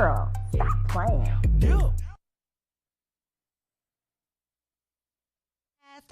Girl, stop playing.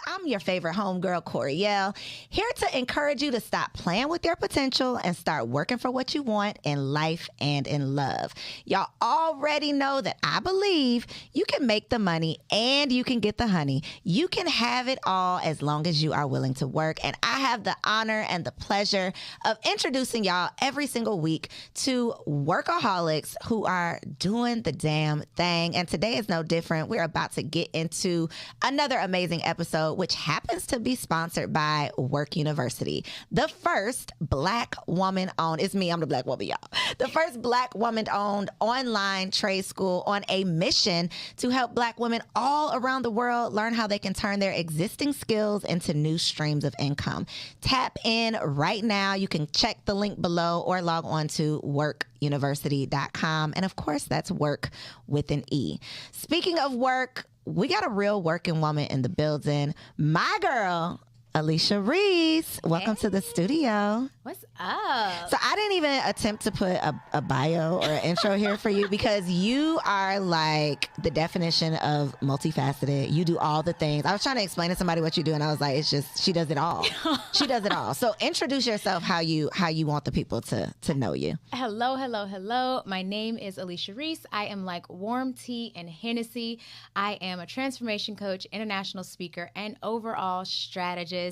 I'm your favorite homegirl, Koereyelle, here to encourage you to stop playing with your potential and start working for what you want in life and in love. Y'all already know that I believe you can make the money and you can get the honey. You can have it all as long as you are willing to work. And I have the honor and the pleasure of introducing y'all every single week to workaholics who are doing the damn thing. And today is no different. We're about to get into another amazing episode, which happens to be sponsored by Work University, the first Black woman-owned, it's me, I'm the Black woman, y'all, the first Black woman-owned online trade school on a mission to help Black women all around the world learn how they can turn their existing skills into new streams of income. Tap in right now. You can check the link below or log on to workuniversity.com. And of course, that's work with an E. Speaking of work, we got a real working woman in the building. My girl, Alicia Reese. Welcome to the studio. What's up? So I didn't even attempt to put a bio or an intro here for you because you are like the definition of multifaceted. You do all the things. I was trying to explain to somebody what you do and I was like, it's just, she does it all. She does it all. So introduce yourself how you want the people to know you. Hello. My name is Alicia Reese. I am like warm tea and Hennessy. I am a transformation coach, international speaker, and overall strategist.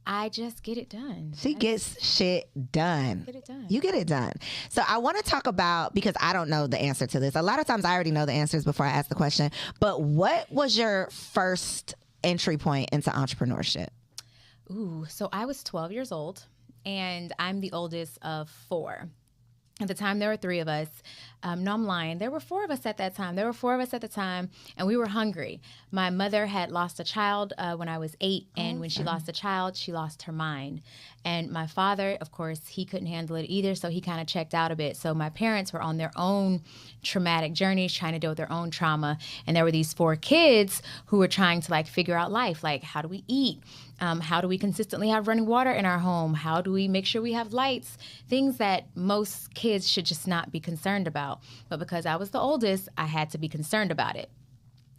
I just get it done. She gets shit done. Get it done. You get it done. So I want to talk about, because I don't know the answer to this. A lot of times I already know the answers before I ask the question, but what was your first entry point into entrepreneurship? Ooh, so I was 12 years old and I'm the oldest of four. At the time, there were three of us. No, I'm lying. There were four of us at that time. And we were hungry. My mother had lost a child when I was 8, and when she lost a child, she lost her mind. And my father, of course, he couldn't handle it either, so he kind of checked out a bit. So my parents were on their own traumatic journeys, trying to deal with their own trauma. And there were these 4 kids who were trying to figure out life, like how do we eat? How do we consistently have running water in our home? How do we make sure we have lights? Things that most kids should just not be concerned about. But because I was the oldest, I had to be concerned about it.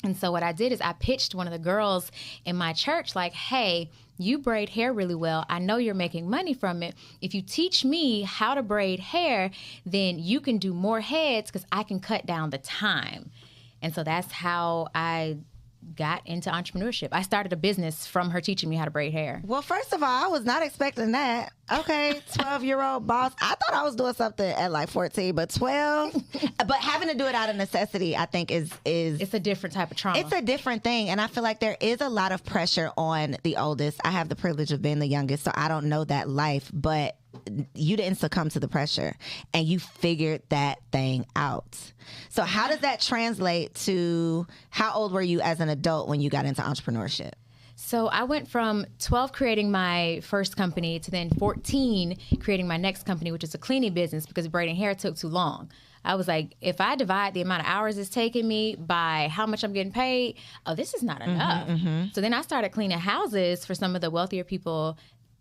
And so what I did is I pitched one of the girls in my church like, hey, you braid hair really well. I know you're making money from it. If you teach me how to braid hair, then you can do more heads because I can cut down the time. And so that's how I got into entrepreneurship. I started a business from her teaching me how to braid hair. Well, first of all, I was not expecting that. Okay, 12-year-old boss. I thought I was doing something at like 14, but 12. But having to do it out of necessity, I think is it's a different type of trauma. It's a different thing. And I feel like there is a lot of pressure on the oldest. I have the privilege of being the youngest, so I don't know that life, but you didn't succumb to the pressure and you figured that thing out. So how does that translate to, how old were you as an adult when you got into entrepreneurship? So I went from 12 creating my first company to then 14 creating my next company, which is a cleaning business, because braiding hair took too long. I was like, if I divide the amount of hours it's taking me by how much I'm getting paid, this is not enough. So then I started cleaning houses for some of the wealthier people,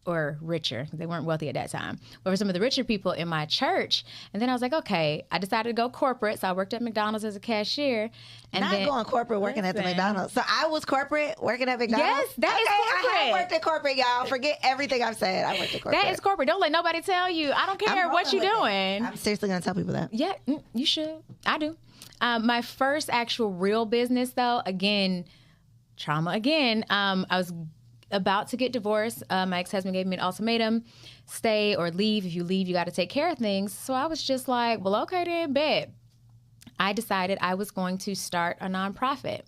or richer, they weren't wealthy at that time, but for some of the richer people in my church. And then I was like, okay, I decided to go corporate. So I worked at McDonald's as a cashier. And not then, going corporate working at the McDonald's. So I was corporate working at McDonald's? Yes, that is corporate. I have worked at corporate, y'all. Forget everything I've said. I worked at corporate. That is corporate. Don't let nobody tell you. I don't care what you're doing. I'm seriously going to tell people that. Yeah, you should. I do. My first actual real business, though, again, trauma again. I was about to get divorced. My ex-husband gave me an ultimatum: stay or leave. If you leave, you got to take care of things. So I was just like, well, okay then, bet. I decided I was going to start a nonprofit.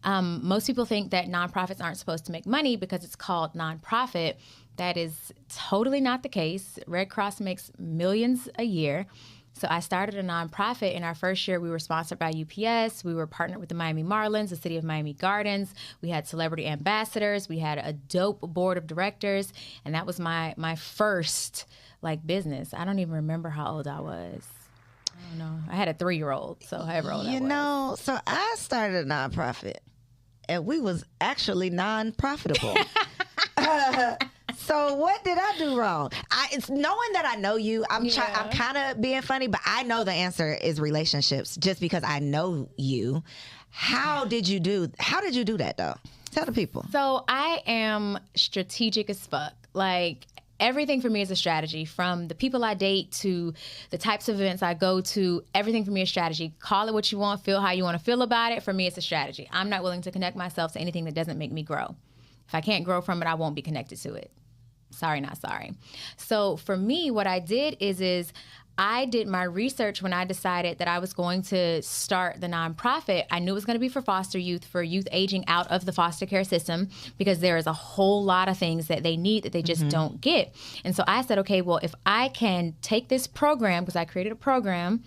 Most people think that nonprofits aren't supposed to make money because it's called nonprofit. That is totally not the case. Red Cross makes millions a year. So I started a nonprofit. In our first year, we were sponsored by UPS. We were partnered with the Miami Marlins, the city of Miami Gardens. We had celebrity ambassadors. We had a dope board of directors. And that was my first business. I don't even remember how old I was. I don't know. I had a 3-year-old, so however old I was. You know, so I started a nonprofit, and we was actually non-profitable. So what did I do wrong? It's knowing that I know you. I'm kind of being funny, but I know the answer is relationships just because I know you. How did you do that though? Tell the people. So I am strategic as fuck. Like, everything for me is a strategy, from the people I date to the types of events I go to. Everything for me is strategy. Call it what you want, feel how you want to feel about it. For me, it's a strategy. I'm not willing to connect myself to anything that doesn't make me grow. If I can't grow from it, I won't be connected to it. Sorry, not sorry. So for me, what I did is I did my research when I decided that I was going to start the nonprofit. I knew it was going to be for foster youth, for youth aging out of the foster care system, because there is a whole lot of things that they need that they just don't get. And so I said, okay, well, if I can take this program, because I created a program,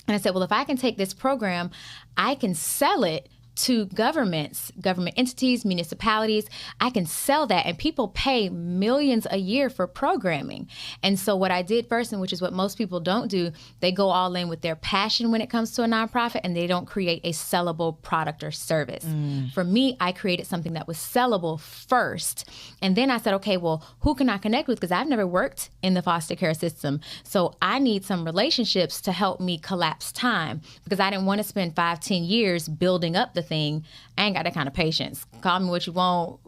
and I said, well, if I can take this program, I can sell it to governments, government entities, municipalities. I can sell that, and people pay millions a year for programming. And so what I did first, and which is what most people don't do, they go all in with their passion when it comes to a nonprofit, and they don't create a sellable product or service. For me, I created something that was sellable first. And then I said, okay, well, who can I connect with? Because I've never worked in the foster care system. So I need some relationships to help me collapse time, because I didn't want to spend 5-10 years building up the thing. I ain't got that kind of patience. Call me what you want.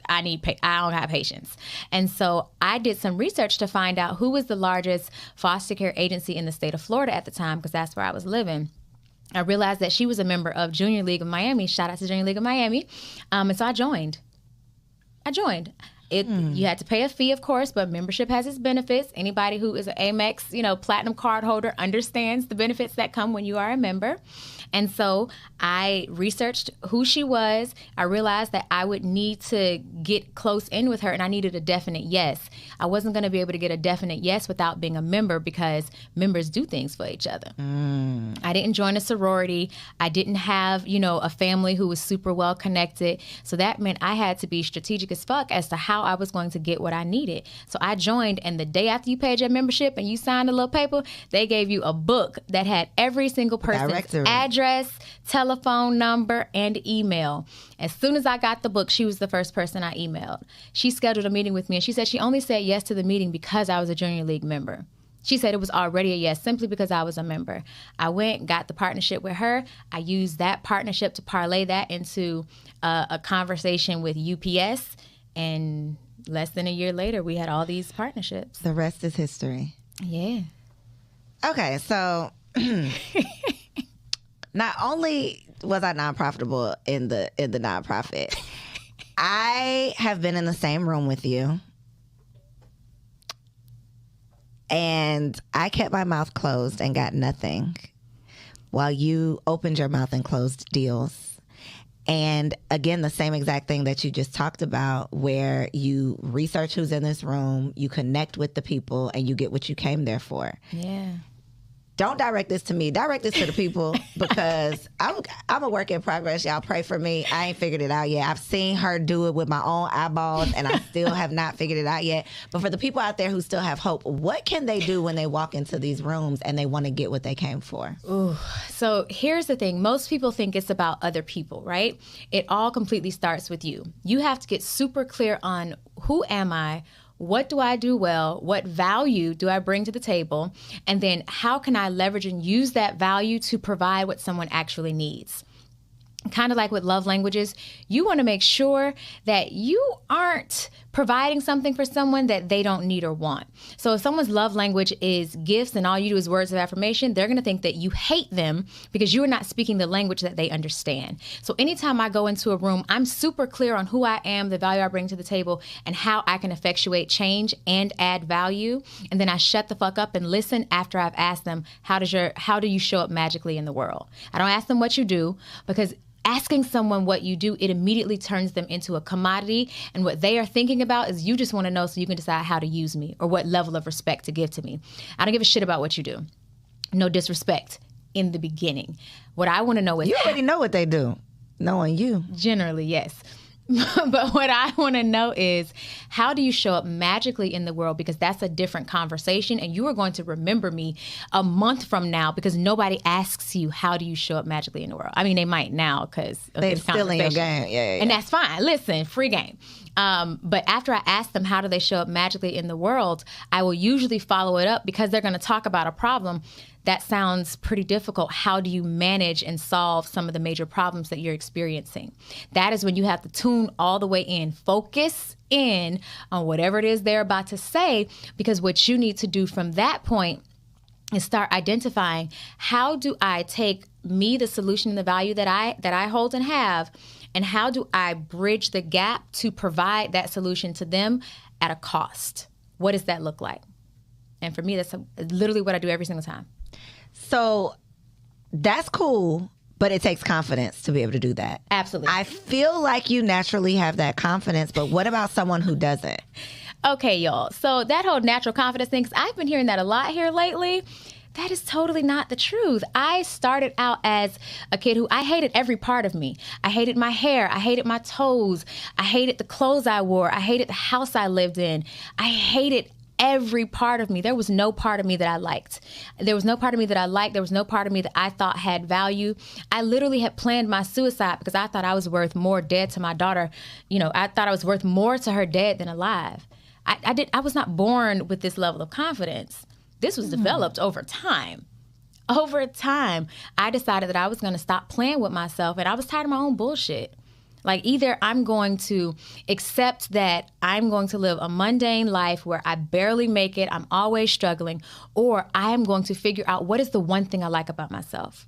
I don't have patience. And so I did some research to find out who was the largest foster care agency in the state of Florida at the time, because that's where I was living. I realized that she was a member of Junior League of Miami. Shout out to Junior League of Miami. And so I joined. You had to pay a fee, of course, but membership has its benefits. Anybody who is an Amex, platinum card holder understands the benefits that come when you are a member. And so I researched who she was. I realized that I would need to get close in with her, and I needed a definite yes. I wasn't going to be able to get a definite yes without being a member, because members do things for each other. I didn't join a sorority. I didn't have, a family who was super well connected. So that meant I had to be strategic as fuck as to how I was going to get what I needed. So I joined, and the day after you paid your membership and you signed a little paper, they gave you a book that had every single person's address, telephone number, and email. As soon as I got the book, she was the first person I emailed. She scheduled a meeting with me, and she said she only said yes to the meeting because I was a Junior League member. She said it was already a yes simply because I was a member. I went, got the partnership with her. I used that partnership to parlay that into a conversation with UPS, and less than a year later, we had all these partnerships. The rest is history. Yeah. Okay, so not only was I non-profitable in the nonprofit, I have been in the same room with you, and I kept my mouth closed and got nothing while you opened your mouth and closed deals. And again, the same exact thing that you just talked about, where you research who's in this room, you connect with the people, and you get what you came there for. Yeah. Don't direct this to me. Direct this to the people, because I'm a work in progress. Y'all pray for me. I ain't figured it out yet. I've seen her do it with my own eyeballs, and I still have not figured it out yet. But for the people out there who still have hope, what can they do when they walk into these rooms and they want to get what they came for? Ooh. So here's the thing. Most people think it's about other people, right? It all completely starts with you. You have to get super clear on, who am I? What do I do well? What value do I bring to the table? And then how can I leverage and use that value to provide what someone actually needs? Kind of like with love languages, you want to make sure that you aren't providing something for someone that they don't need or want. So if someone's love language is gifts and all you do is words of affirmation, they're going to think that you hate them because you are not speaking the language that they understand. So anytime I go into a room, I'm super clear on who I am, the value I bring to the table, and how I can effectuate change and add value. And then I shut the fuck up and listen after I've asked them, how do you show up magically in the world? I don't ask them what you do, because asking someone what you do, it immediately turns them into a commodity. And what they are thinking about is you just want to know so you can decide how to use me or what level of respect to give to me. I don't give a shit about what you do. No disrespect in the beginning. What I want to know is... You already know what they do, knowing you. Generally, yes. But what I want to know is, how do you show up magically in the world? Because that's a different conversation, and you are going to remember me a month from now because nobody asks you, how do you show up magically in the world? I mean, they might now because they're still in your game. Yeah. And that's fine. Listen, free game. But after I ask them how do they show up magically in the world, I will usually follow it up because they're going to talk about a problem that sounds pretty difficult. How do you manage and solve some of the major problems that you're experiencing? That is when you have to tune all the way in, focus in on whatever it is they're about to say, because what you need to do from that point is start identifying, how do I take me, the solution and the value that I hold and have, and how do I bridge the gap to provide that solution to them at a cost? What does that look like? And for me, that's literally what I do every single time. So that's cool, but it takes confidence to be able to do that. Absolutely. I feel like you naturally have that confidence, but what about someone who doesn't? Okay, y'all. So that whole natural confidence thing, 'cause I've been hearing that a lot here lately. That is totally not the truth. I started out as a kid who I hated every part of me. I hated my hair. I hated my toes. I hated the clothes I wore. I hated the house I lived in. I hated every part of me. There was no part of me that I liked. There was no part of me that I liked. There was no part of me that I thought had value. I literally had planned my suicide because I thought I was worth more dead to my daughter. You know, I thought I was worth more to her dead than alive. I was not born with this level of confidence. This was developed over time. Over time, I decided that I was going to stop playing with myself, and I was tired of my own bullshit. Like, either I'm going to accept that I'm going to live a mundane life where I barely make it, I'm always struggling, or I am going to figure out what is the one thing I like about myself.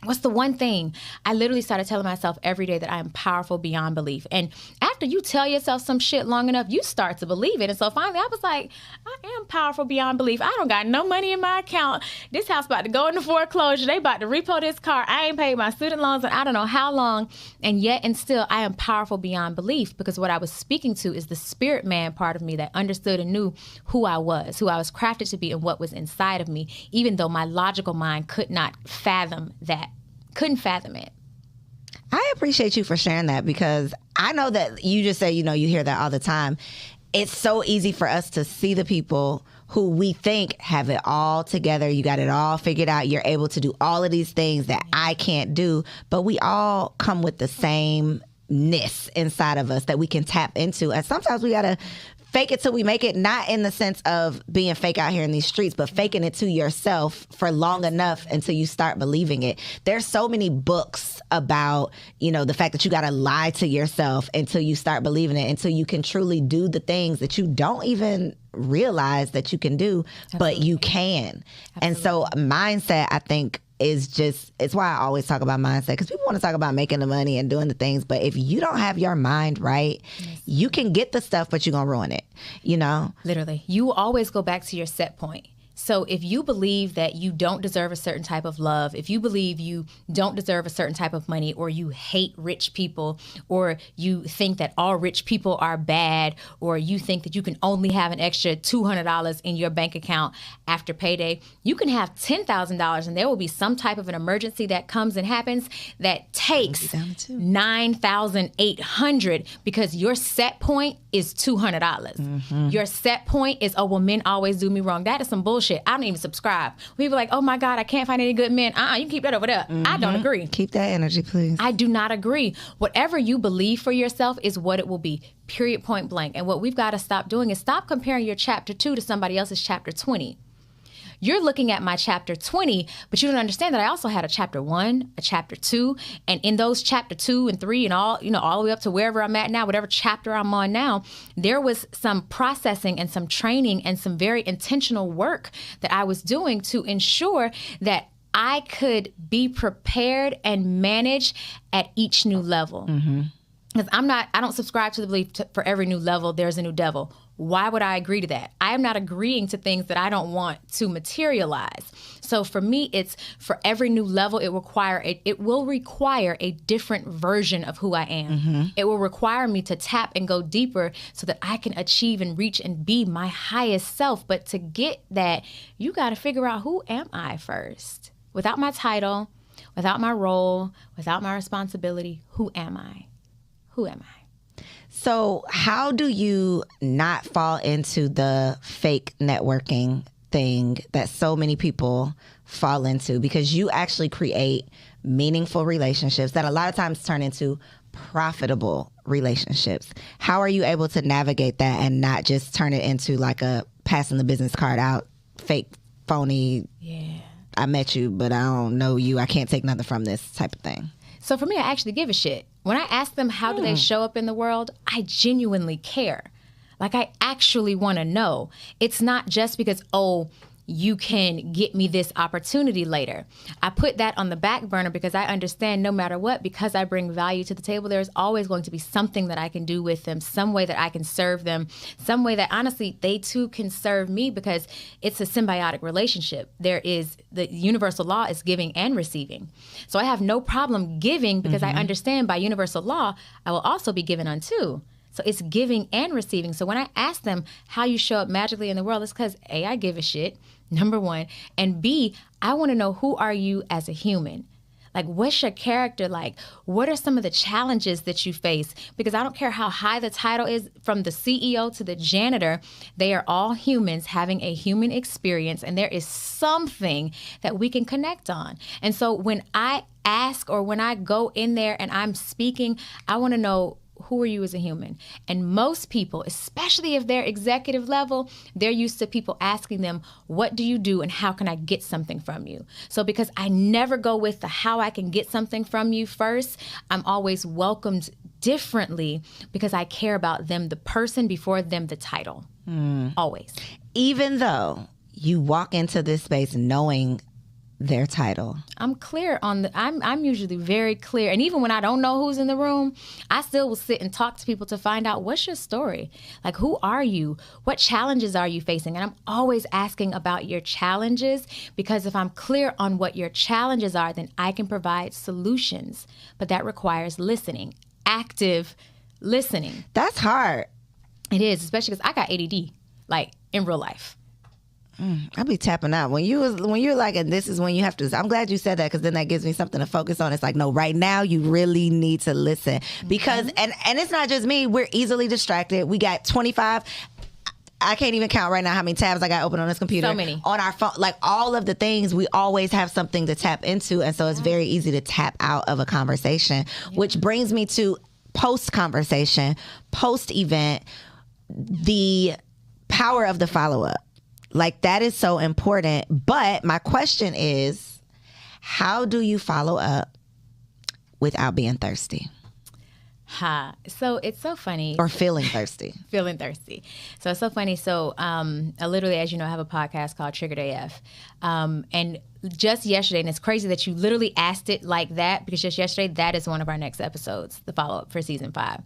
What's the one thing? I literally started telling myself every day that I am powerful beyond belief. And after you tell yourself some shit long enough, you start to believe it. And so finally I was like, I am powerful beyond belief. I don't got no money in my account. This house about to go into foreclosure. They about to repo this car. I ain't paid my student loans in I don't know how long. And yet and still I am powerful beyond belief, because what I was speaking to is the spirit man part of me that understood and knew who I was crafted to be, and what was inside of me, even though my logical mind could not fathom that. Couldn't fathom it. I appreciate you for sharing that, because I know that you just say, you hear that all the time. It's so easy for us to see the people who we think have it all together. You got it all figured out. You're able to do all of these things that I can't do. But we all come with the sameness inside of us that we can tap into. And sometimes we got to fake it till we make it, not in the sense of being fake out here in these streets, but faking it to yourself for long enough until you start believing it. There's so many books about, the fact that you got to lie to yourself until you start believing it, until you can truly do the things that you don't even realize that you can do, but you can. Absolutely. And so mindset, I think, it's why I always talk about mindset, because people want to talk about making the money and doing the things, but if you don't have your mind right, you can get the stuff, but you're going to ruin it, Literally. You always go back to your set point. So if you believe that you don't deserve a certain type of love, if you believe you don't deserve a certain type of money, or you hate rich people, or you think that all rich people are bad, or you think that you can only have an extra $200 in your bank account after payday, you can have $10,000 and there will be some type of an emergency that comes and happens that takes $9,800, because your set point is $200. Mm-hmm. Your set point is, oh, well, men always do me wrong. That is some bullshit. I don't even subscribe. People are like, oh my God, I can't find any good men. You can keep that over there. Mm-hmm. I don't agree. Keep that energy, please. I do not agree. Whatever you believe for yourself is what it will be. Period, point blank. And what we've got to stop doing is stop comparing your chapter 2 to somebody else's chapter 20. You're looking at my chapter 20, but you don't understand that I also had a chapter 1, a chapter 2, and in those chapter 2 and 3 and all the way up to wherever I'm at now, whatever chapter I'm on now, there was some processing and some training and some very intentional work that I was doing to ensure that I could be prepared and manage at each new level. Mm-hmm. Because I don't subscribe to the belief for every new level, there's a new devil. Why would I agree to that? I am not agreeing to things that I don't want to materialize. So for me, it's for every new level, it will require a different version of who I am. Mm-hmm. It will require me to tap and go deeper so that I can achieve and reach and be my highest self. But to get that, you got to figure out, who am I first? Without my title, without my role, without my responsibility, who am I? Who am I? So how do you not fall into the fake networking thing that so many people fall into? Because you actually create meaningful relationships that a lot of times turn into profitable relationships. How are you able to navigate that and not just turn it into like a passing the business card out, fake, phony, I met you, but I don't know you, I can't take nothing from this type of thing? So for me, I actually give a shit. When I ask them how do they show up in the world, I genuinely care. Like, I actually want to know. It's not just because, oh, you can get me this opportunity later. I put that on the back burner because I understand no matter what, because I bring value to the table, there's always going to be something that I can do with them, some way that I can serve them, some way that honestly they too can serve me, because it's a symbiotic relationship. There is, the universal law is giving and receiving. So I have no problem giving because I understand by universal law, I will also be given unto. So it's giving and receiving. So when I ask them how you show up magically in the world, it's because A, I give a shit, number one, and B, I want to know, who are you as a human? Like, what's your character like? What are some of the challenges that you face? Because I don't care how high the title is, from the CEO to the janitor, they are all humans having a human experience, and there is something that we can connect on. And so when I ask, or when I go in there and I'm speaking, I want to know, who are you as a human? And most people, especially if they're executive level, they're used to people asking them, what do you do and how can I get something from you? So because I never go with the how I can get something from you first, I'm always welcomed differently because I care about them, the person, before them, the title. Always. Even though you walk into this space knowing their title, I'm clear on the, I'm usually very clear. And even when I don't know who's in the room, I still will sit and talk to people to find out, what's your story? Like, who are you? What challenges are you facing? And I'm always asking about your challenges, because if I'm clear on what your challenges are, then I can provide solutions. But that requires listening, active listening. That's hard. It is, especially because I got ADD, like in real life. I be tapping out when you're like, and this is when you have to. I'm glad you said that, because then that gives me something to focus on. It's like, no, right now you really need to listen, because and it's not just me. We're easily distracted. We got 25. I can't even count right now how many tabs I got open on this computer. So many. On our phone, like all of the things, we always have something to tap into, and so it's very easy to tap out of a conversation. Which brings me to post conversation, post event, the power of the follow up. Like, that is so important. But my question is, how do you follow up without being thirsty? So it's so funny. Or feeling thirsty. Feeling thirsty. So it's so funny. So I literally, as you know, have a podcast called Triggered AF. And just yesterday, and it's crazy that you literally asked it like that, because just yesterday, that is one of our next episodes, the follow-up for season 5.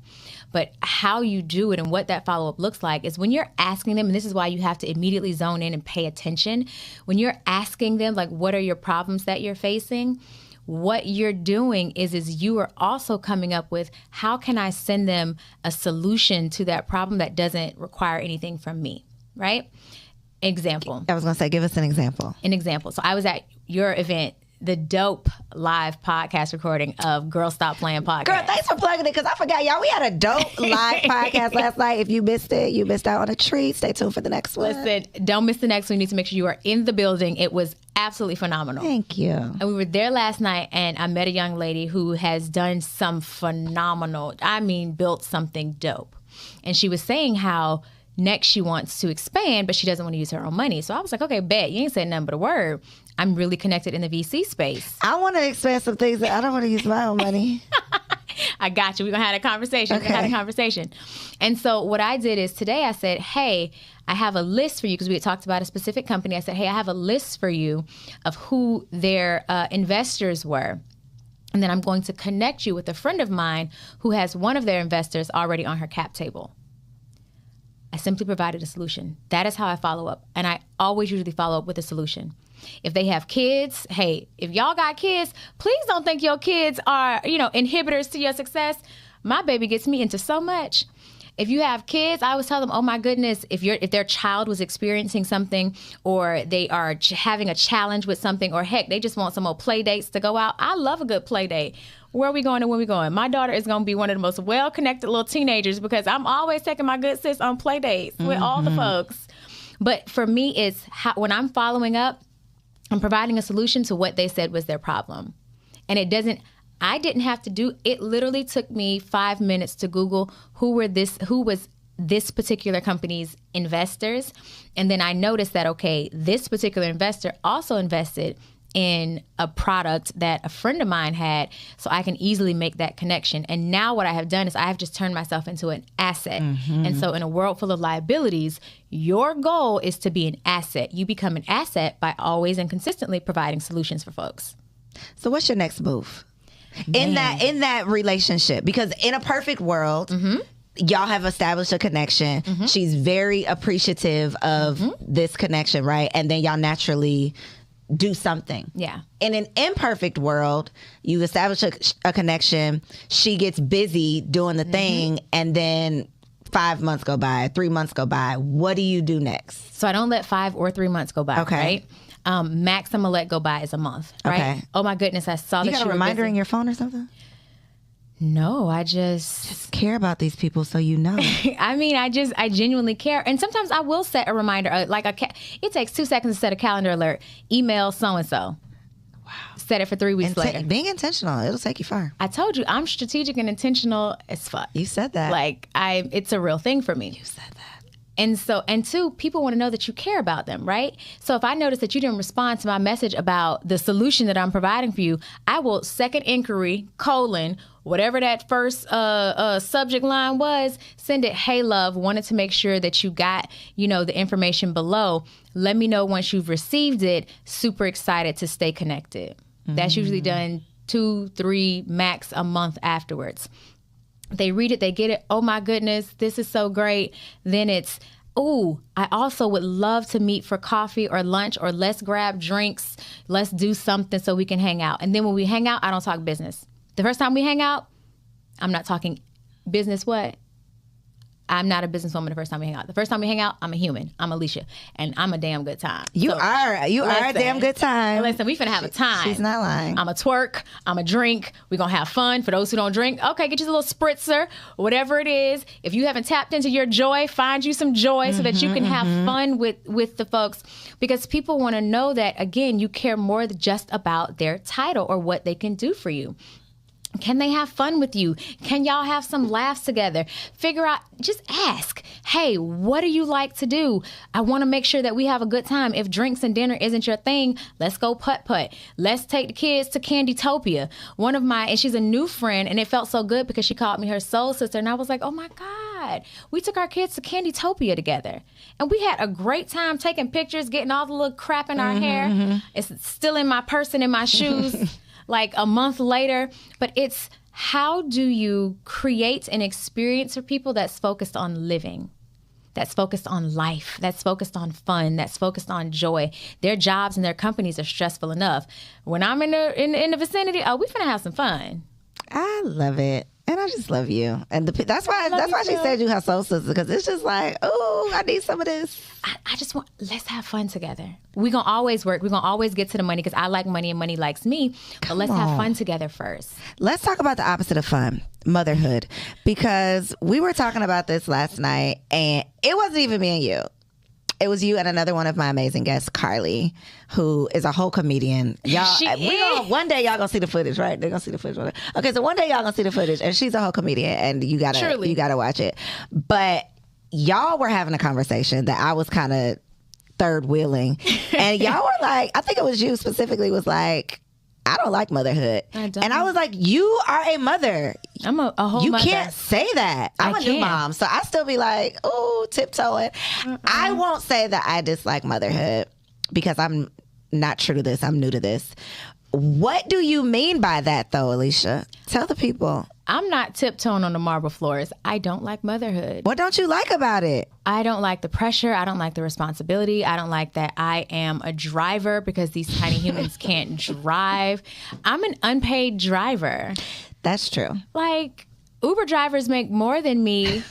But how you do it and what that follow-up looks like is when you're asking them, and this is why you have to immediately zone in and pay attention. When you're asking them, like, what are your problems that you're facing? What you're doing is you are also coming up with, how can I send them a solution to that problem that doesn't require anything from me, right? Example. I was going to say, give us an example. An example. So I was at your event, the dope live podcast recording of Girl Stop Playing podcast. Girl, thanks for plugging it, because I forgot, y'all, we had a dope live podcast last night. If you missed it, you missed out on a treat. Stay tuned for the next one. Listen, don't miss the next one. You need to make sure you are in the building. It was absolutely phenomenal. Thank you. And we were there last night, and I met a young lady who has done some phenomenal, built something dope. And she was saying how next she wants to expand, but she doesn't want to use her own money. So I was like, okay, bet. You ain't saying nothing but a word. I'm really connected in the VC space. I want to expand some things that I don't want to use my own money. I got you. We're going to have a conversation. Okay. We're going to have a conversation. And so what I did is today I said, hey, I have a list for you, because we had talked about a specific company. I said, hey, I have a list for you of who their investors were. And then I'm going to connect you with a friend of mine who has one of their investors already on her cap table. I simply provided a solution. That is how I follow up. And I always usually follow up with a solution. If they have kids, hey, if y'all got kids, please don't think your kids are, inhibitors to your success. My baby gets me into so much. If you have kids, I always tell them, oh my goodness, if their child was experiencing something, or they are having a challenge with something, or heck, they just want some more play dates to go out. I love a good play date. Where are we going and when we going? My daughter is going to be one of the most well-connected little teenagers, because I'm always taking my good sis on play dates with all the folks. But for me, it's when I'm following up, I'm providing a solution to what they said was their problem. And it doesn't, I didn't have to do it. Literally took me 5 minutes to Google who was this particular company's investors. And then I noticed that, okay, this particular investor also invested in a product that a friend of mine had, so I can easily make that connection. And now what I have done is I have just turned myself into an asset. And so in a world full of liabilities, your goal is to be an asset. You become an asset by always and consistently providing solutions for folks. So what's your next move in that relationship? Because in a perfect world, y'all have established a connection. She's very appreciative of this connection, right? And then y'all naturally do something. Yeah. In an imperfect world, you establish a connection. She gets busy doing the thing, and then 5 months go by, 3 months go by. What do you do next? So I don't let 5 or 3 months go by. Okay. Right. Max I'm gonna let go by is a month. Right. Okay. Oh my goodness, I saw You that got a reminder in your phone or something? No, I just care about these people, so you know. I mean, I genuinely care. And sometimes I will set a reminder, it takes 2 seconds to set a calendar alert. Email so-and-so. Wow. Set it for 3 weeks later. Being intentional, it'll take you far. I told you, I'm strategic and intentional as fuck. You said that. It's a real thing for me. You said that. And two, people want to know that you care about them, right? So if I notice that you didn't respond to my message about the solution that I'm providing for you, I will second inquiry, whatever that first subject line was, send it, hey, love, wanted to make sure that you got, the information below. Let me know once you've received it. Super excited to stay connected. That's usually done 2, 3, max a month afterwards. They read it, they get it. Oh my goodness, this is so great. Then it's, I also would love to meet for coffee or lunch, or let's grab drinks. Let's do something so we can hang out. And then when we hang out, I don't talk business. The first time we hang out, I'm not talking business. What? I'm not a businesswoman the first time we hang out. The first time we hang out, I'm a human. I'm Alicia, and I'm a damn good time. You are a damn good time. Listen, we finna have a time. She's not lying. I'm a twerk. I'm a drink. We're gonna have fun. For those who don't drink, okay, get you a little spritzer, whatever it is. If you haven't tapped into your joy, find you some joy so that you can have fun with the folks. Because people want to know that, again, you care more than just about their title or what they can do for you. Can they have fun with you? Can y'all have some laughs together? Figure out, just ask, hey, what do you like to do? I want to make sure that we have a good time. If drinks and dinner isn't your thing, let's go putt-putt. Let's take the kids to Candytopia. And she's a new friend, and it felt so good because she called me her soul sister, and I was like, oh my God, we took our kids to Candytopia together. And we had a great time taking pictures, getting all the little crap in our hair. It's still in my purse and in my shoes. Like a month later. But it's, how do you create an experience for people that's focused on living, that's focused on life, that's focused on fun, that's focused on joy? Their jobs and their companies are stressful enough. When I'm in the vicinity, we finna have some fun. I love it. And I just love you. And that's why she said you her soul sister, because it's just like, oh, I need some of this. I just want, let's have fun together. We're going to always work. We're going to always get to the money because I like money and money likes me. But let's have fun together first. Let's talk about the opposite of fun, motherhood. Because we were talking about this last night, and it wasn't even me and you. It was you and another one of my amazing guests, Carly, who is a whole comedian. One day y'all gonna see the footage, right? They're gonna see the footage. Okay, so one day y'all gonna see the footage, and she's a whole comedian, and you gotta watch it. But y'all were having a conversation that I was kind of third wheeling, and y'all were like, I think it was you specifically, was like, I don't like motherhood. And I was like, you are a mother. I'm a whole you mother. You can't say that. I'm a new mom. So I still be like, oh, tiptoeing. I won't say that I dislike motherhood because I'm not true to this. I'm new to this. What do you mean by that, though, Alicia? Tell the people. I'm not tiptoeing on the marble floors. I don't like motherhood. What don't you like about it? I don't like the pressure. I don't like the responsibility. I don't like that I am a driver because these tiny humans can't drive. I'm an unpaid driver. That's true. Like, Uber drivers make more than me.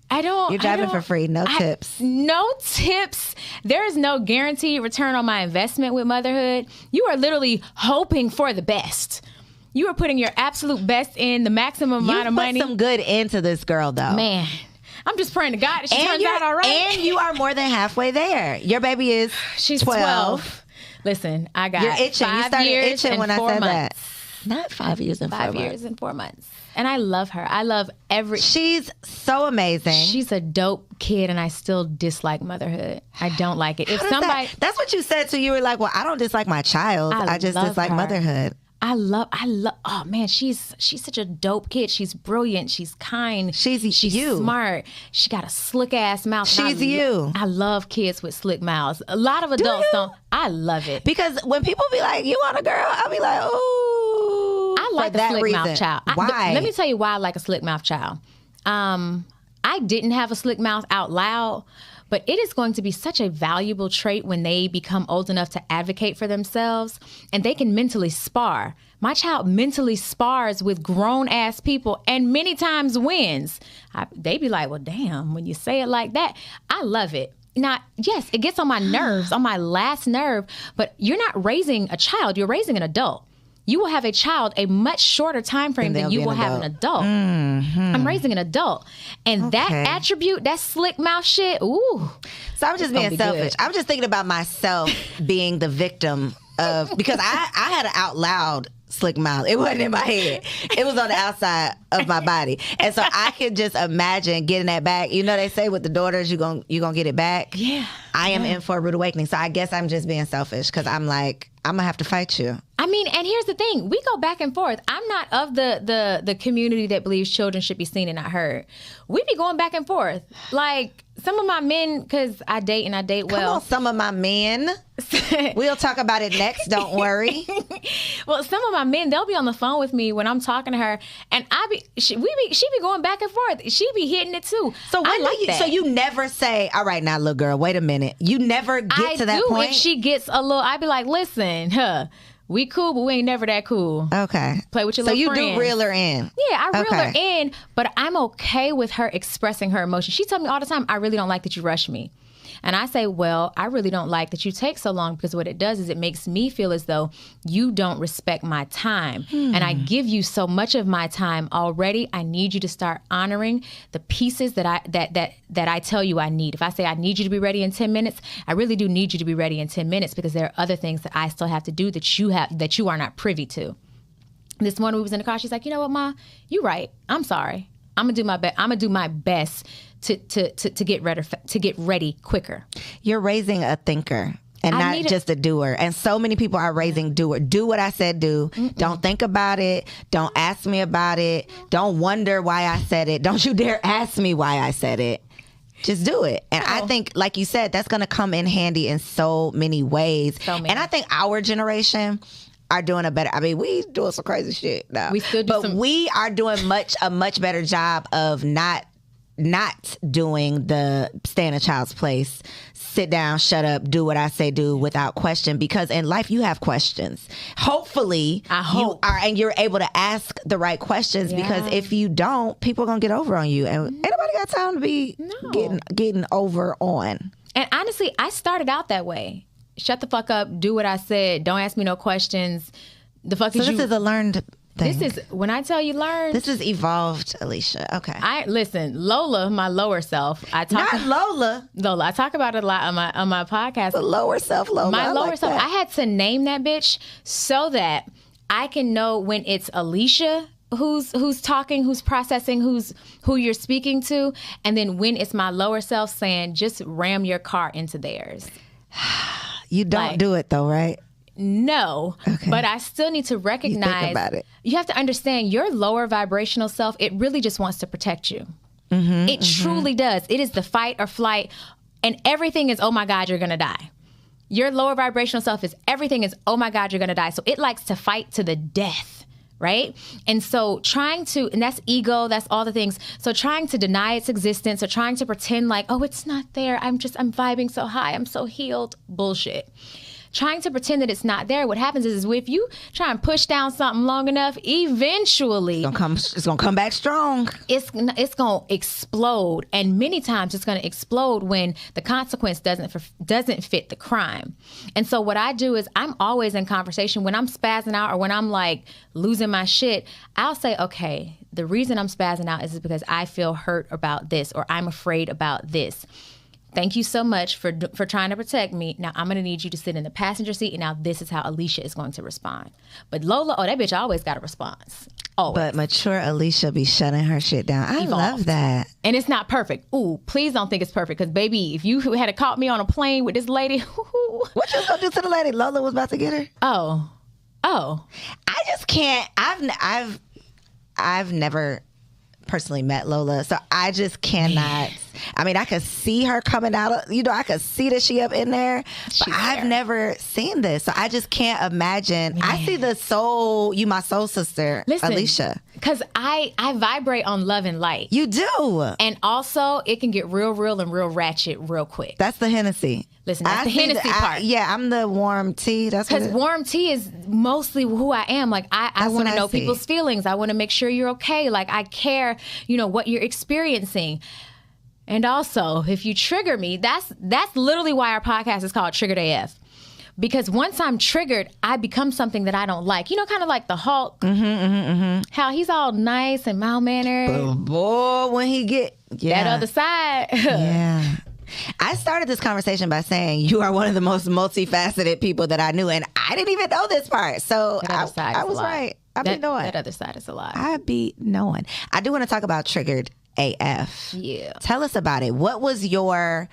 You're driving for free, no tips. No tips. There is no guaranteed return on my investment with motherhood. You are literally hoping for the best. You are putting your absolute best in, the maximum amount of money. You put some good into this girl, though. Man, I'm just praying to God that she turns out all right. And you are more than halfway there. Your baby is She's 12. Listen, I got You're itching. 5 you started years itching and when 4 I said months. that. Not 5 years and 4 months. 5 years and 4 months. And I love her. I love She's so amazing. She's a dope kid, and I still dislike motherhood. I don't like it. If somebody... That's what you said, so you were like, well, I don't dislike my child. I just dislike motherhood. I love, oh man, she's such a dope kid. She's brilliant. She's kind. She's you. Smart. She got a slick ass mouth. She's you. I love kids with slick mouths. A lot of adults don't. I love it. Because when people be like, you want a girl? I'll be like, ooh. I like a slick mouth child. Why? Let me tell you why I like a slick mouth child. I didn't have a slick mouth out loud, but it is going to be such a valuable trait when they become old enough to advocate for themselves, and they can mentally spar. My child mentally spars with grown-ass people and many times wins. They be like, well, damn, when you say it like that, I love it. Now, yes, it gets on my nerves, on my last nerve, but you're not raising a child, you're raising an adult. You will have a child a much shorter time frame than you will have an adult. Mm-hmm. I'm raising an adult. And that attribute, that slick mouth shit, ooh. So I'm just being selfish. I'm just thinking about myself being the victim of, because I had an out loud slick mouth. It wasn't in my head. It was on the outside of my body. And so I could just imagine getting that back. You know, they say with the daughters, you're gonna get it back. Yeah. I am in for a rude awakening. So I guess I'm just being selfish because I'm like, I'm gonna have to fight you. I mean, and here's the thing. We go back and forth. I'm not of the community that believes children should be seen and not heard. We be going back and forth. Like, some of my men, because I date and I date well. Come on, some of my men. We'll talk about it next. Don't worry. Well, some of my men, they'll be on the phone with me when I'm talking to her, and she be going back and forth. She be hitting it too. So so you never say, all right, now, little girl, wait a minute. You never get to that point? If she gets a little, I be like, listen, we cool, but we ain't never that cool. Okay. Play with your little friends. So you do reel her in. Yeah, I reel her in, but I'm okay with her expressing her emotions. She tells me all the time, I really don't like that you rush me. And I say, well, I really don't like that you take so long, because what it does is it makes me feel as though you don't respect my time. And I give you so much of my time already. I need you to start honoring the pieces that I tell you I need. If I say I need you to be ready in 10 minutes, I really do need you to be ready in 10 minutes, because there are other things that I still have to do that you are not privy to. This morning we was in the car. She's like, you know what, Ma? You right. I'm sorry. I'm gonna do my best to get ready quicker. You're raising a thinker and not just a doer. And so many people are raising doer. Do what I said do. Don't think about it. Don't ask me about it. Don't wonder why I said it. Don't you dare ask me why I said it. Just do it. And I think, like you said, that's going to come in handy in so many ways. And I think our generation are doing a better, I mean, we doing some crazy shit now. We still do, but we are doing a much better job of not doing the stay in a child's place, sit down, shut up, do what I say do without question, because in life you have questions. Hopefully you are, and you're able to ask the right questions, because if you don't, people are gonna get over on you, and ain't nobody got time to be getting over on. And honestly, I started out that way. Shut the fuck up, do what I said, don't ask me no questions. The fuck is you? This is a learned thing. This is, when I tell you learn. This is evolved, Alicia. Okay. Listen, Lola, my lower self. Not Lola. Lola, I talk about it a lot on my podcast. The lower self, Lola. My lower self. I had to name that bitch so that I can know when it's Alicia who's talking, who's processing, who you're speaking to, and then when it's my lower self saying, just ram your car into theirs. You don't do it though, right? No, but I still need to recognize. You think about it. You have to understand your lower vibrational self. It really just wants to protect you. It truly does. It is the fight or flight, and everything is, oh my God, you're gonna die. Your lower vibrational self is everything is, oh my God, you're gonna die. So it likes to fight to the death, right? And so and that's ego, that's all the things. So trying to deny its existence or trying to pretend like, oh, it's not there. I'm vibing so high. I'm so healed. Bullshit. Trying to pretend that it's not there, what happens is if you try and push down something long enough, eventually it's gonna come back strong. It's gonna explode, and many times it's gonna explode when the consequence doesn't fit the crime. And so what I do is I'm always in conversation when I'm spazzing out or when I'm like losing my shit. I'll say, okay, the reason I'm spazzing out is because I feel hurt about this or I'm afraid about this. Thank you so much for trying to protect me. Now I'm going to need you to sit in the passenger seat, and now this is how Alicia is going to respond. But Lola, that bitch always got a response. Always. But mature Alicia be shutting her shit down. I love that. And it's not perfect. Ooh, please don't think it's perfect, because baby, if you had caught me on a plane with this lady, what you was gonna do to the lady? Lola was about to get her. Oh, I just can't. I've never personally met Lola, so I just cannot. I mean, I could see her coming out of, I could see that she up in there, but I've never seen this, so I just can't imagine. Man. I see the soul, my soul sister. Listen, Alicia, because I vibrate on love and light. You do. And also it can get real and real ratchet real quick. That's the Hennessy. Listen, that's the Hennessy part. I'm the warm tea. That's because warm tea is mostly who I am. Like I want to know people's feelings. I want to make sure you're okay. Like I care, what you're experiencing. And also, if you trigger me, that's literally why our podcast is called Triggered AF. Because once I'm triggered, I become something that I don't like. Kind of like the Hulk. How he's all nice and mild-mannered. But boy, when he get that other side. Yeah. I started this conversation by saying you are one of the most multifaceted people that I knew, and I didn't even know this part. So I was right. I be knowing. That other side is a lot. I be knowing. I do want to talk about Triggered AF. Yeah. Tell us about it. What was your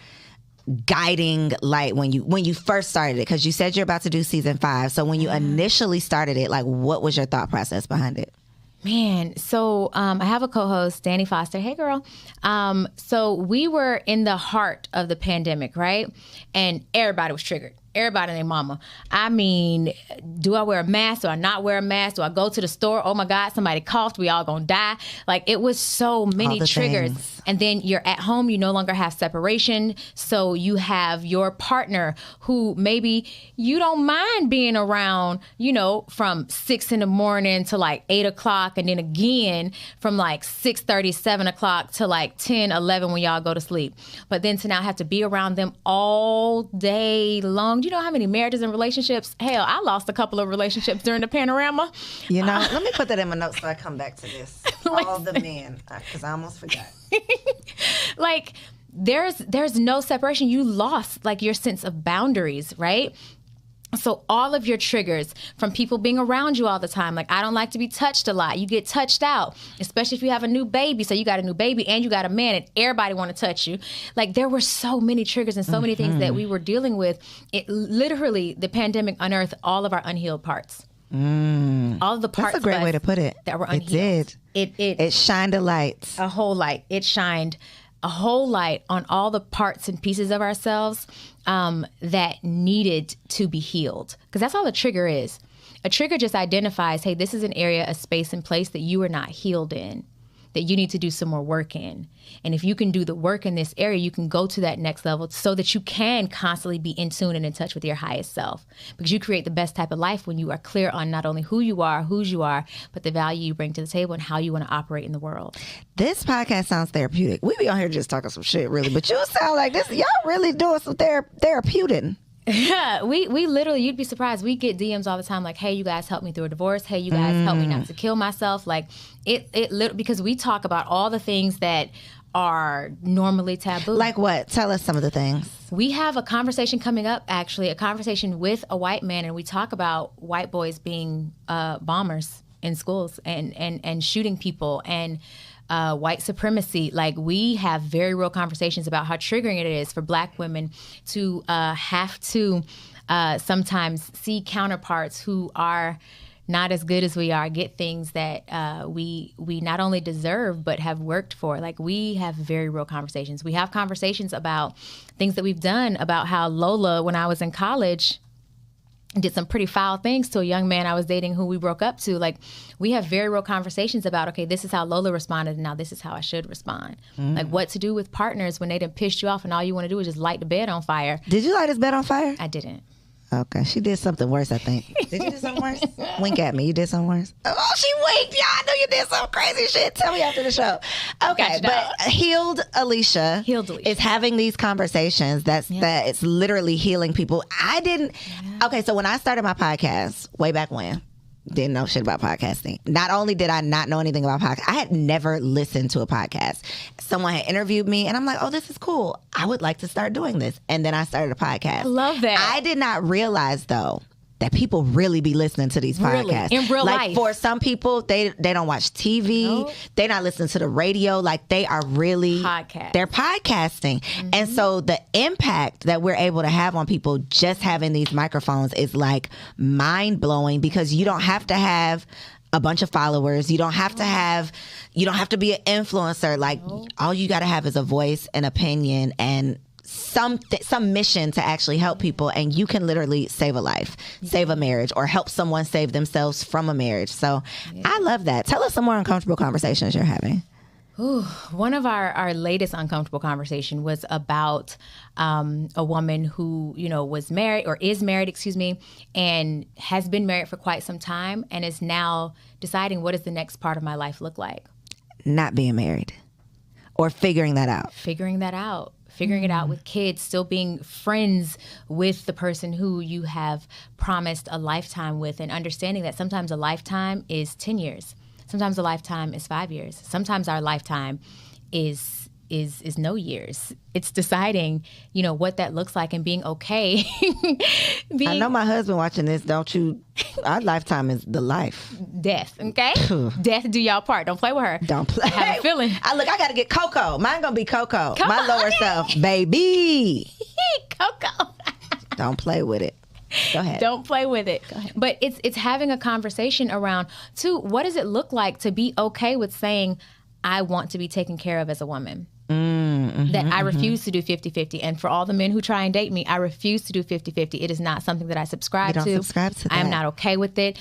guiding light when you first started it? Because you said you're about to do season 5. So when you initially started it, like, what was your thought process behind it? Man, so I have a co-host, Danny Foster. Hey, girl. So we were in the heart of the pandemic, right? And everybody was triggered. Everybody and their mama. I mean, do I wear a mask? Do I not wear a mask? Do I go to the store? Oh my God, somebody coughed. We all gonna die. Like, it was so many triggers. Things. And then you're at home. You no longer have separation. So you have your partner who maybe you don't mind being around, from 6 in the morning to like 8 o'clock. And then again from like 6:30, 7 o'clock to like 10, 11 when y'all go to sleep. But then to now have to be around them all day long. You know how many marriages and relationships? Hell, I lost a couple of relationships during the panorama. Let me put that in my notes so I come back to this. All the men, because I almost forgot. Like, there's no separation. You lost like your sense of boundaries, right? So all of your triggers from people being around you all the time. Like, I don't like to be touched a lot. You get touched out, especially if you have a new baby. So you got a new baby and you got a man and everybody want to touch you. Like, there were so many triggers and so many things that we were dealing with. It literally, the pandemic unearthed all of our unhealed parts. All of the parts. That's a great way to put it. That were unhealed. It did. It shined a light. A whole light. It shined a whole light on all the parts and pieces of ourselves that needed to be healed. Because that's all a trigger is. A trigger just identifies, hey, this is an area, a space and place that you are not healed in, that you need to do some more work in. And if you can do the work in this area, you can go to that next level so that you can constantly be in tune and in touch with your highest self. Because you create the best type of life when you are clear on not only who you are, whose you are, but the value you bring to the table and how you want to operate in the world. This podcast sounds therapeutic. We be on here just talking some shit, really. But you sound like this. Y'all really doing some therapeutic. Yeah, we literally, you'd be surprised. We get DMs all the time like, hey, you guys help me through a divorce. Hey, you guys help me not to kill myself. Like, because we talk about all the things that are normally taboo. Like what? Tell us some of the things. We have a conversation coming up, actually, a conversation with a white man, and we talk about white boys being bombers in schools and shooting people and white supremacy. Like, we have very real conversations about how triggering it is for Black women to have to sometimes see counterparts who are not as good as we are get things that we not only deserve but have worked for. Like, we have very real conversations. We have conversations about things that we've done, about how Lola, when I was in college, did some pretty foul things to a young man I was dating who we broke up to. Like, we have very real conversations about, okay, this is how Lola responded, and now this is how I should respond. Like, what to do with partners when they done pissed you off and all you want to do is just light the bed on fire. Did you light his bed on fire? I didn't. Okay, she did something worse, I think. Did you do something worse? Wink at me. You did something worse? Oh, she winked. Yeah, I know you did some crazy shit. Tell me after the show. Okay, but healed Alicia is having these conversations. That it's literally healing people. I didn't. Okay, so when I started my podcast way back when, Didn't know shit about podcasting. Not only did I not know anything about podcasts, I had never listened to a podcast. Someone had interviewed me and I'm like, oh, this is cool. I would like to start doing this. And then I started a podcast. I love that. I did not realize though that people really be listening to these podcasts. In real life. Like for some people, they don't watch TV. Nope. They not listening to the radio. Like they are really they're podcasting. Mm-hmm. And so the impact that we're able to have on people just having these microphones is like mind blowing, because you don't have to have a bunch of followers. You don't have to be an influencer. Like all you got to have is a voice, an opinion, and some mission to actually help people, and you can literally save a life, save a marriage, or help someone save themselves from a marriage. So I love that. Tell us some more uncomfortable conversations you're having. Ooh, one of our latest uncomfortable conversation was about a woman who, was married or is married, and has been married for quite some time and is now deciding, what does the next part of my life look like? Not being married or figuring that out. Figuring it out with kids, still being friends with the person who you have promised a lifetime with, and understanding that sometimes a lifetime is 10 years. Sometimes a lifetime is 5 years. Sometimes our lifetime is no years. It's deciding, what that looks like and being okay. I know my husband watching this, don't you? Our lifetime is the life. Death, okay? Death do y'all part. Don't play with her. Don't play. I have a feeling. I got to get Coco. Mine going to be Coco. My lower self, baby. Coco. Don't play with it. Go ahead. Don't play with it. Go ahead. But it's having a conversation around, too, what does it look like to be okay with saying, I want to be taken care of as a woman? That I refuse to do 50-50. And for all the men who try and date me, I refuse to do 50-50. It is not something that I subscribe to. You don't subscribe to that. I am not okay with it.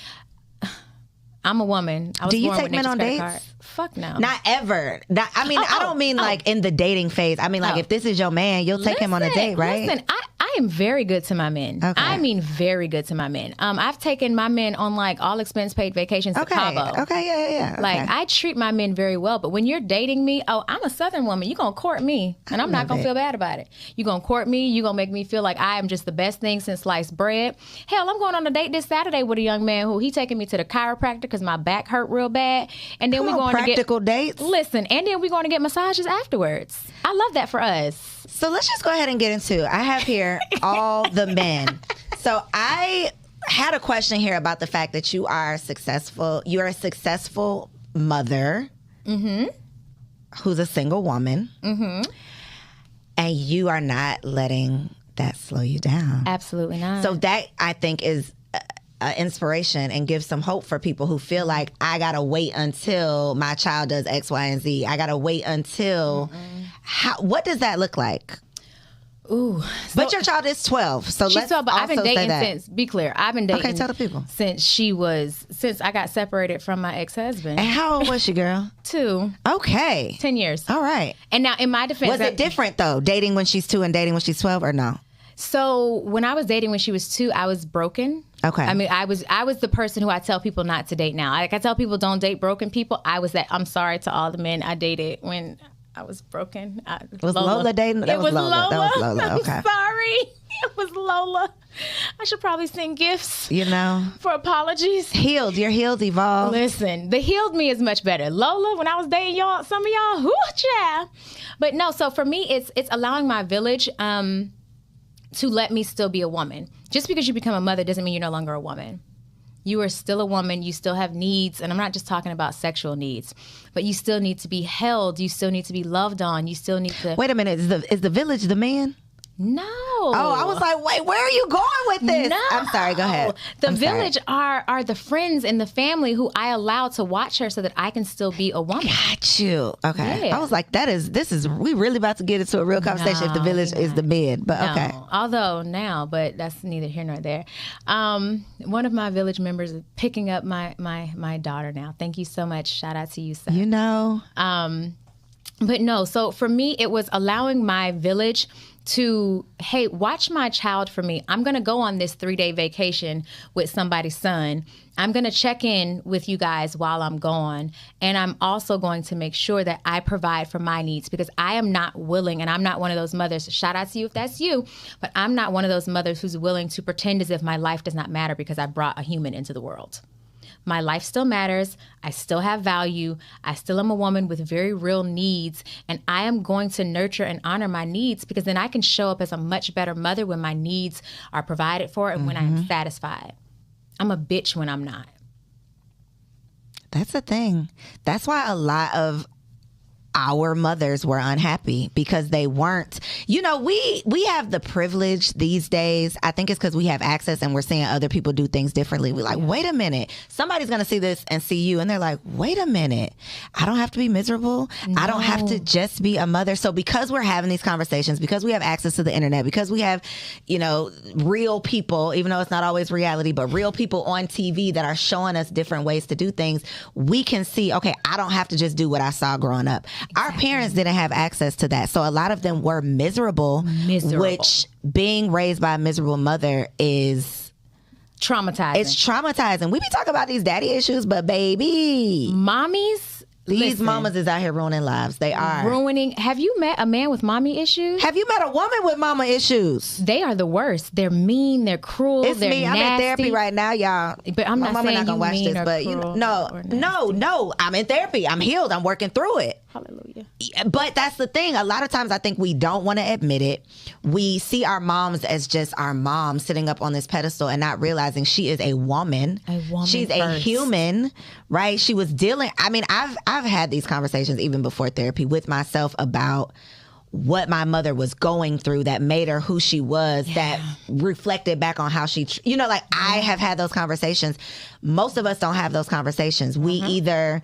I'm a woman. I was Do you born take with men on dates? Card. Fuck no. Not ever. I don't mean like in the dating phase. I mean like if this is your man, you'll take him on a date, right? Listen, I am very good to my men. Okay. I mean very good to my men. I've taken my men on like all expense paid vacations to Cabo. Okay, yeah. Like I treat my men very well. But when you're dating me, I'm a Southern woman. You're going to court me. And I'm not going to feel bad about it. You're going to court me. You're going to make me feel like I am just the best thing since sliced bread. Hell, I'm going on a date this Saturday with a young man who he taking me to the chiropractor because my back hurt real bad. And then we're going to get practical dates. Listen, and then we're going to get massages afterwards. I love that for us. So let's just go ahead and get into it. I have here all the men. So I had a question here about the fact that you are successful. You're a successful mother who's a single woman. And you are not letting that slow you down. Absolutely not. So that, I think, is inspiration and give some hope for people who feel like, I gotta wait until my child does X, Y, and Z. I gotta wait until what does that look like? Ooh, but your child is 12, so let's 12, but I've been dating that. since. Be clear, I've been dating. Okay, tell the people. Since I got separated from my ex-husband. And how old was she, girl? 2. Okay. 10 years. All right. And now, in my defense, was it different though, dating when she's 2 and dating when she's 12, or no? So when I was dating when she was 2, I was broken. Okay. I mean, I was the person who I tell people not to date now. Like I tell people don't date broken people. I was that. I'm sorry to all the men I dated when I was broken. Was Lola dating? That was Lola. That was Lola. Okay. I'm sorry. It was Lola. I should probably send gifts. For apologies. Healed. You're healed, evolved. Listen, the healed me is much better. Lola, when I was dating y'all, some of y'all, whoo, child. But no, so for me, it's allowing my village to let me still be a woman. Just because you become a mother doesn't mean you're no longer a woman. You are still a woman. You still have needs. And I'm not just talking about sexual needs, but you still need to be held. You still need to be loved on. You still need to... Wait a minute. Is the village the man? No. Oh, I was like, wait, where are you going with this? No. I'm sorry, go ahead. The village are the friends and the family who I allow to watch her so that I can still be a woman. Got you. Okay. Yeah. I was like, we really about to get into a real conversation if the village is the men, but okay. Although now, but that's neither here nor there. One of my village members is picking up my daughter now. Thank you so much. Shout out to you, sir. But no, so for me, it was allowing my village to, hey, watch my child for me. I'm going to go on this 3-day vacation with somebody's son. I'm going to check in with you guys while I'm gone. And I'm also going to make sure that I provide for my needs, because I am not willing, and I'm not one of those mothers, shout out to you if that's you, but I'm not one of those mothers who's willing to pretend as if my life does not matter because I brought a human into the world. My life still matters. I still have value. I still am a woman with very real needs. And I am going to nurture and honor my needs, because then I can show up as a much better mother when my needs are provided for and when I am satisfied. I'm a bitch when I'm not. That's the thing. That's why a lot of our mothers were unhappy, because they weren't, you know, we have the privilege these days. I think it's because we have access and we're seeing other people do things differently. We're like, wait a minute, somebody's going to see this and see you. And they're like, wait a minute, I don't have to be miserable. No. I don't have to just be a mother. So because we're having these conversations, because we have access to the internet, because we have, you know, real people, even though it's not always reality, but real people on TV that are showing us different ways to do things, we can see, okay, I don't have to just do what I saw growing up. Exactly. Our parents didn't have access to that. So a lot of them were miserable, which being raised by a miserable mother is traumatizing. It's traumatizing. We be talking about these daddy issues, but baby, these mamas is out here ruining lives. They are. Ruining. Have you met a man with mommy issues? Have you met a woman with mama issues? They are the worst. They're mean. They're cruel. It's they're me. nasty. I'm in therapy right now, y'all. But I'm not saying not gonna watch this, but you know, no. I'm in therapy. I'm healed. I'm working through it. Hallelujah. But that's the thing. A lot of times I think we don't want to admit it. We see our moms as just our mom sitting up on this pedestal and not realizing she is a woman. She's a human, right? She was dealing. I mean, I've had these conversations even before therapy with myself about what my mother was going through that made her who she was, that reflected back on how she, you know, like I have had those conversations. Most of us don't have those conversations. We either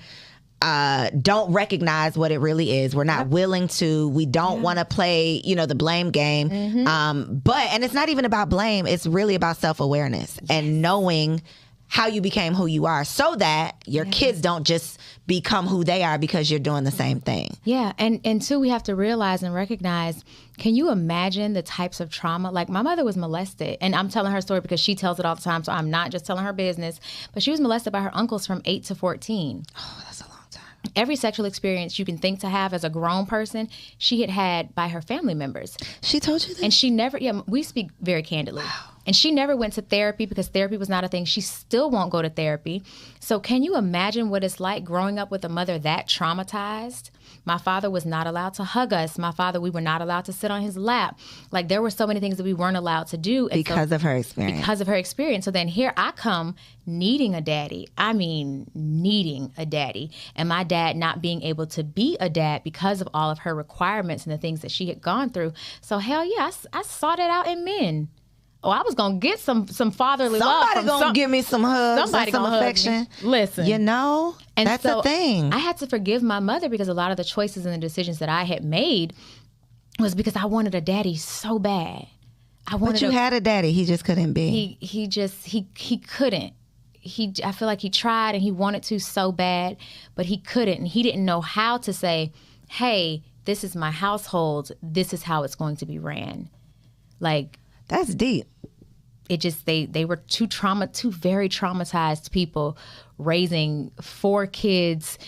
don't recognize what it really is. We're not willing to. We don't want to play, you know, the blame game. And it's not even about blame. It's really about self-awareness and knowing how you became who you are, so that your kids don't just become who they are because you're doing the same thing. Yeah. And two, we have to realize and recognize, can you imagine the types of trauma? Like, my mother was molested, and I'm telling her story because she tells it all the time, so I'm not just telling her business, but she was molested by her uncles from 8 to 14. Oh, that's a long time. Every sexual experience you can think to have as a grown person, she had by her family members. She told you that? And she never, we speak very candidly. Wow. And she never went to therapy because therapy was not a thing. She still won't go to therapy. So can you imagine what it's like growing up with a mother that traumatized? My father was not allowed to hug us. We were not allowed to sit on his lap. Like, there were so many things that we weren't allowed to do. Because of her experience. Because of her experience. So then here I come needing a daddy. I mean, needing a daddy. And my dad not being able to be a dad because of all of her requirements and the things that she had gone through. So hell yeah, I sought it out in men. Oh, I was going to get some fatherly love. Somebody going to give me some hugs and some affection. Listen. You know, and that's the thing. I had to forgive my mother because a lot of the choices and the decisions that I had made was because I wanted a daddy so bad. But you had a daddy. He just couldn't be. He couldn't. I feel like he tried and he wanted to so bad, but he couldn't. And he didn't know how to say, hey, this is my household. This is how it's going to be ran. Like, that's deep. It just, they were two very traumatized people raising 4 kids,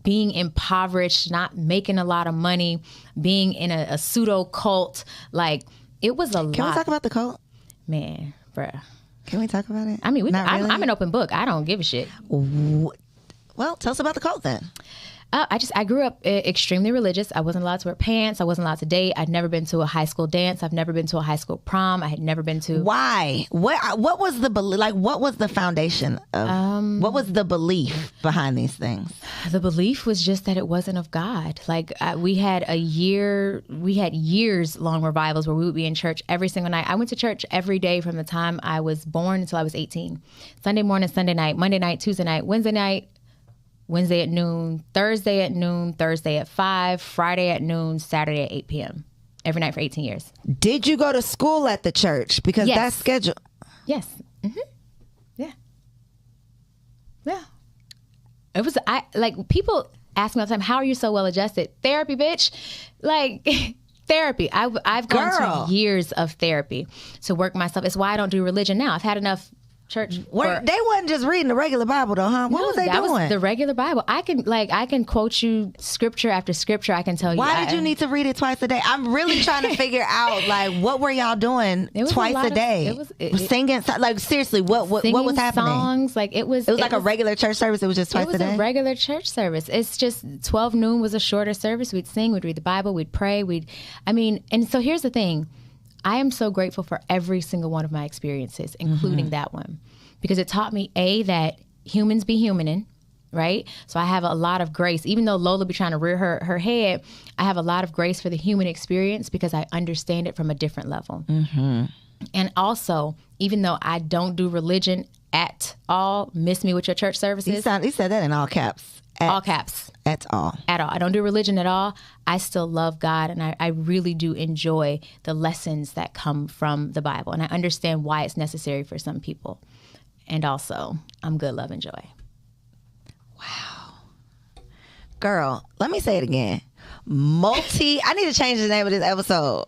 being impoverished, not making a lot of money, being in a pseudo cult. Like, it was a lot. Can we talk about the cult? Man, bruh. Can we talk about it? I mean, I'm an open book. I don't give a shit. Well, tell us about the cult then. I grew up extremely religious. I wasn't allowed to wear pants. I wasn't allowed to date. I'd never been to a high school dance. I've never been to a high school prom. I had never been to. Why? What was the what was the foundation of? What was the belief behind these things? The belief was just that it wasn't of God. Like, we had years long revivals where we would be in church every single night. I went to church every day from the time I was born until I was 18. Sunday morning, Sunday night, Monday night, Tuesday night, Wednesday night. Wednesday at noon, Thursday at noon, Thursday at 5, Friday at noon, Saturday at 8 p.m. Every night for 18 years. Did you go to school at the church? Because that's scheduled. Yes. Mm-hmm. Yeah. Yeah. It was, people ask me all the time, how are you so well adjusted? Therapy, bitch. Like, therapy. I've gone to years of therapy to work myself. It's why I don't do religion now. I've had enough church. They wasn't just reading the regular Bible though, huh? What was they doing? That was the regular Bible. I can quote you scripture after scripture. I can tell you. Why did you need to read it twice a day? I'm really trying to figure out like what were y'all doing twice a day? Singing, like seriously, what was happening? Songs, like it was like a regular church service. It was just twice a day. It was a regular church service. It's just 12 noon was a shorter service. We'd sing, we'd read the Bible, we'd pray, and so here's the thing. I am so grateful for every single one of my experiences, including that one, because it taught me, that humans be humaning, right? So I have a lot of grace. Even though Lola be trying to rear her head, I have a lot of grace for the human experience because I understand it from a different level. Mm-hmm. And also, even though I don't do religion at all, miss me with your church services. You said that in all caps. All caps. At all. At all. I don't do religion at all. I still love God, and I really do enjoy the lessons that come from the Bible. And I understand why it's necessary for some people. And also, I'm good, love, and joy. Wow. Girl, let me say it again. I need to change the name of this episode.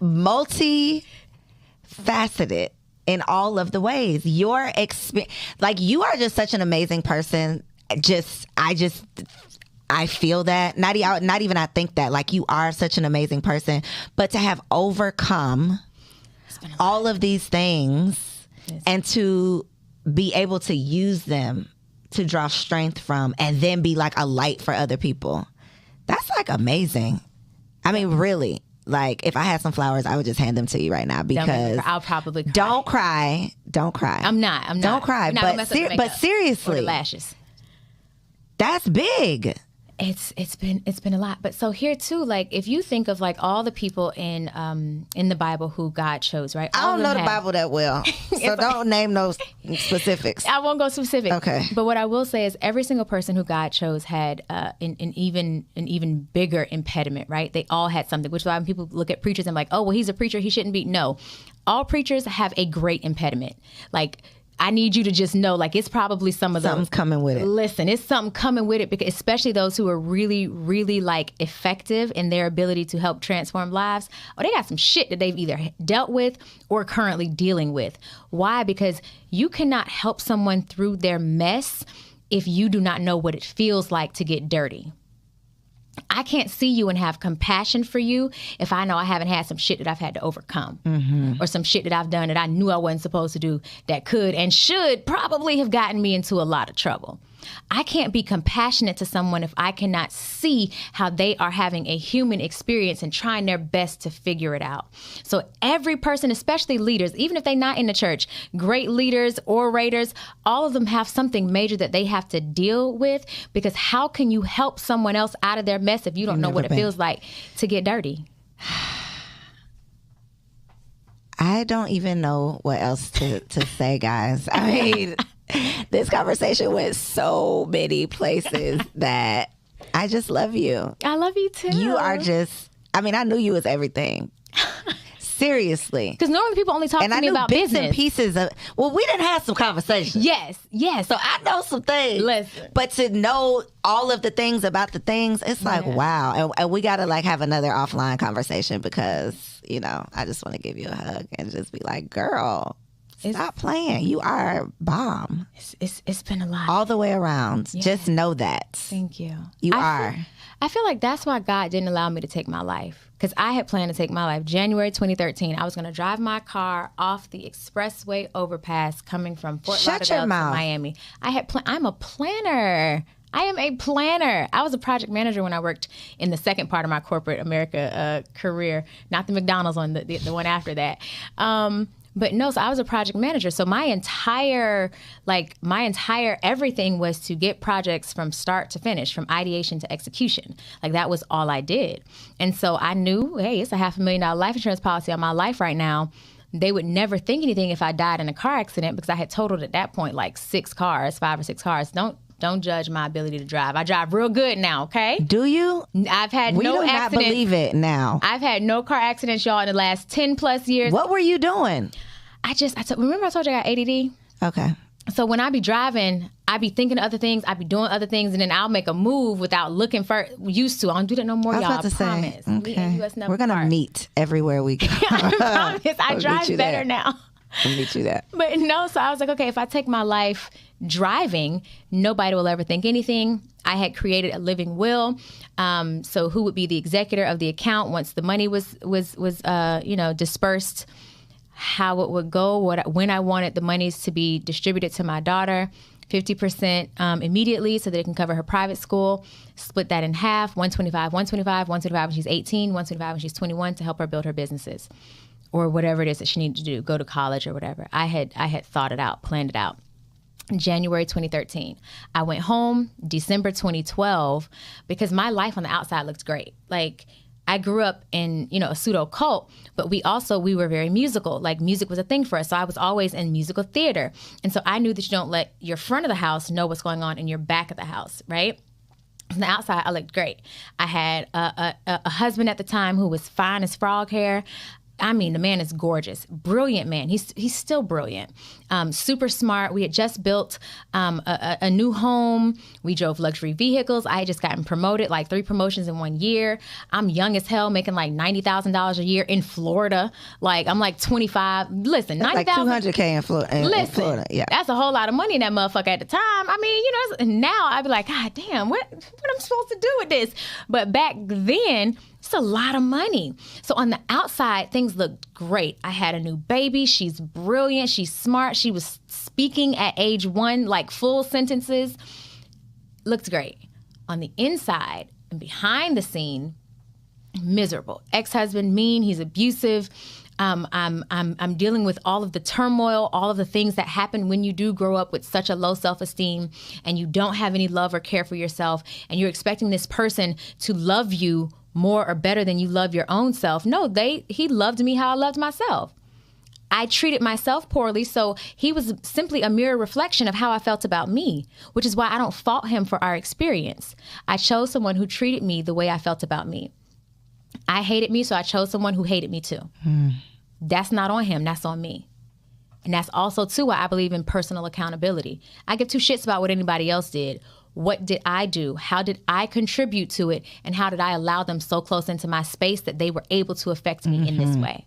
Multi-faceted in all of the ways. Your experience, like you are just such an amazing person. I feel that. Not even I think that. Like you are such an amazing person. But to have overcome all of these things and to be able to use them to draw strength from and then be like a light for other people. That's like amazing. I mean, really. Like if I had some flowers, I would just hand them to you right now because I'll probably cry. Don't cry. I'm not. Don't cry. But seriously. Or the lashes. That's big. It's been a lot. But so here too, like if you think of like all the people in the Bible who God chose, right? I don't know the Bible that well, so don't name those specifics. I won't go specific. Okay. But what I will say is every single person who God chose had an even bigger impediment, right? They all had something, which is why when people look at preachers and like, oh, well, he's a preacher, he shouldn't be. No, all preachers have a great impediment. Like I need you to just know, like, it's probably something's coming with it. Listen, it's something coming with it, because especially those who are really, really like effective in their ability to help transform lives. Oh, they got some shit that they've either dealt with or currently dealing with. Why? Because you cannot help someone through their mess if you do not know what it feels like to get dirty. I can't see you and have compassion for you if I know I haven't had some shit that I've had to overcome, or some shit that I've done that I knew I wasn't supposed to do that could and should probably have gotten me into a lot of trouble. I can't be compassionate to someone if I cannot see how they are having a human experience and trying their best to figure it out. So every person, especially leaders, even if they're not in the church, great leaders, orators, all of them have something major that they have to deal with, because how can you help someone else out of their mess if you don't know what it feels like to get dirty? I don't even know what else to say, guys. I mean... This conversation went so many places that I just love you. I love you too. You are just, I mean, I knew you was everything. Seriously. Because normally people only talk to me about business. And pieces of, well, we didn't have some conversations. Yes. So I know some things. Listen. But to know all of the things about the things, it's like, wow. And we got to like have another offline conversation because, you know, I just want to give you a hug and just be like, girl. Stop playing. You are bomb. It's been a lot. All the way around. Yeah. Just know that. Thank you. You are. I feel like that's why God didn't allow me to take my life. Because I had planned to take my life. January 2013, I was going to drive my car off the expressway overpass coming from Fort Lauderdale to Miami. I'm a planner. I am a planner. I was a project manager when I worked in the second part of my corporate America career, not the McDonald's one, the one after that. But no, so I was a project manager. So my entire everything was to get projects from start to finish, from ideation to execution. Like that was all I did. And so I knew, hey, it's a $500,000 life insurance policy on my life right now. They would never think anything if I died in a car accident, because I had totaled at that point like 5 or 6 cars. Don't judge my ability to drive. I drive real good now, okay? Do you? I've had no accidents. We do not believe it now. I've had no car accidents, y'all, in the last 10 plus years. What were you doing? Remember I told you I got ADD? Okay. So when I be driving, I be thinking of other things, I be doing other things, and then I'll make a move without looking used to. I don't do that no more, y'all. I promise. Okay. We're going to meet everywhere we go. I promise. I drive better now. Let me do that. But no, so I was like, okay, if I take my life driving, nobody will ever think anything. I had created a living will. So who would be the executor of the account once the money was dispersed, how it would go, when I wanted the monies to be distributed to my daughter, 50% immediately so that it can cover her private school, split that in half, 125 when she's 18, 125 when she's 21 to help her build her businesses or whatever it is that she needed to do, go to college or whatever. I had thought it out, planned it out. January 2013. I went home December 2012 because my life on the outside looked great. Like, I grew up in, a pseudo cult, but we were very musical. Like, music was a thing for us. So I was always in musical theater. And so I knew that you don't let your front of the house know what's going on in your back of the house, right? On the outside, I looked great. I had a husband at the time who was fine as frog hair. I mean, the man is gorgeous, brilliant man. He's still brilliant, super smart. We had just built a new home. We drove luxury vehicles. I had just gotten promoted, like 3 promotions in 1 year. I'm young as hell, making like $90,000 a year in Florida. Like, I'm like 25. Listen, $90,000. Like $200K in Florida. Yeah, that's a whole lot of money in that motherfucker at the time. I mean, now I'd be like, God damn, what am I supposed to do with this? But back then, it's a lot of money. So on the outside, things looked great. I had a new baby. She's brilliant. She's smart. She was speaking at age 1, like full sentences. Looked great. On the inside and behind the scene, miserable. Ex-husband, mean. He's abusive. I'm dealing with all of the turmoil, all of the things that happen when you do grow up with such a low self-esteem and you don't have any love or care for yourself and you're expecting this person to love you more or better than you love your own self. No, he loved me how I loved myself. I treated myself poorly, so he was simply a mirror reflection of how I felt about me, which is why I don't fault him for our experience. I chose someone who treated me the way I felt about me. I hated me, so I chose someone who hated me too. That's not on him, that's on me. And that's also too why I believe in personal accountability. I give 2 shits about what anybody else did. What did I do? How did I contribute to it? And how did I allow them so close into my space that they were able to affect me in this way?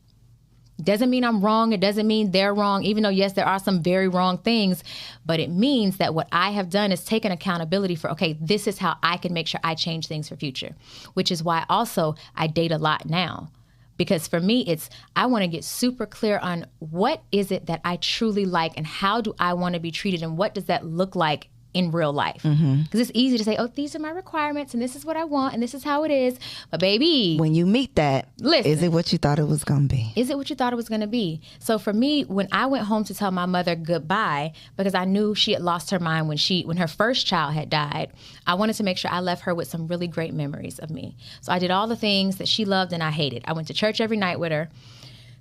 Doesn't mean I'm wrong. It doesn't mean they're wrong, even though, yes, there are some very wrong things. But it means that what I have done is taken accountability for, okay, this is how I can make sure I change things for future, which is why also I date a lot now. Because for me, I want to get super clear on what is it that I truly like and how do I want to be treated and what does that look like in real life. Because it's easy to say, oh, these are my requirements and this is what I want and this is how it is. But baby, when you meet that, listen, is it what you thought it was going to be? Is it what you thought it was going to be? So for me, when I went home to tell my mother goodbye, because I knew she had lost her mind when her first child had died, I wanted to make sure I left her with some really great memories of me. So I did all the things that she loved and I hated. I went to church every night with her.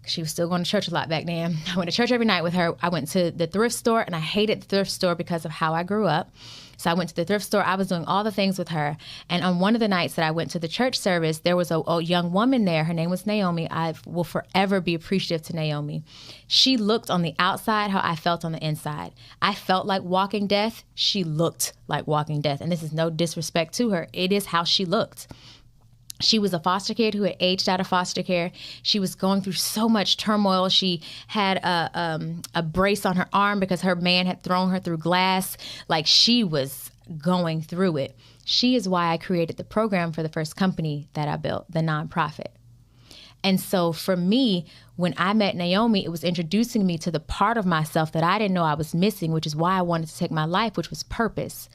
She was still going to church a lot back then. I went to church every night with her. I went to the thrift store, and I hated the thrift store because of how I grew up. So I went to the thrift store. I was doing all the things with her. And on one of the nights that I went to the church service, there was a young woman there. Her name was Naomi. I will forever be appreciative to Naomi. She looked on the outside how I felt on the inside. I felt like walking death. She looked like walking death. And this is no disrespect to her. It is how she looked. She was a foster kid who had aged out of foster care. She was going through so much turmoil. She had a brace on her arm because her man had thrown her through glass. Like, she was going through it. She is why I created the program for the first company that I built, the nonprofit. And so for me, when I met Naomi, it was introducing me to the part of myself that I didn't know I was missing, which is why I wanted to take my life, which was purpose.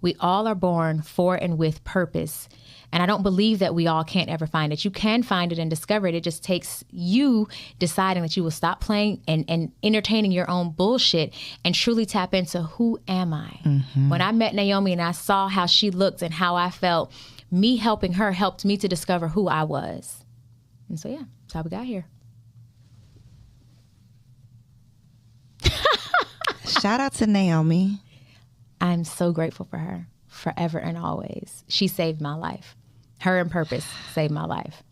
We all are born for and with purpose. And I don't believe that we all can't ever find it. You can find it and discover it. It just takes you deciding that you will stop playing and entertaining your own bullshit and truly tap into who am I? When I met Naomi and I saw how she looked and how I felt, me helping her helped me to discover who I was. And so, yeah, that's how we got here. Shout out to Naomi. I'm so grateful for her forever and always. She saved my life. Her and purpose saved my life.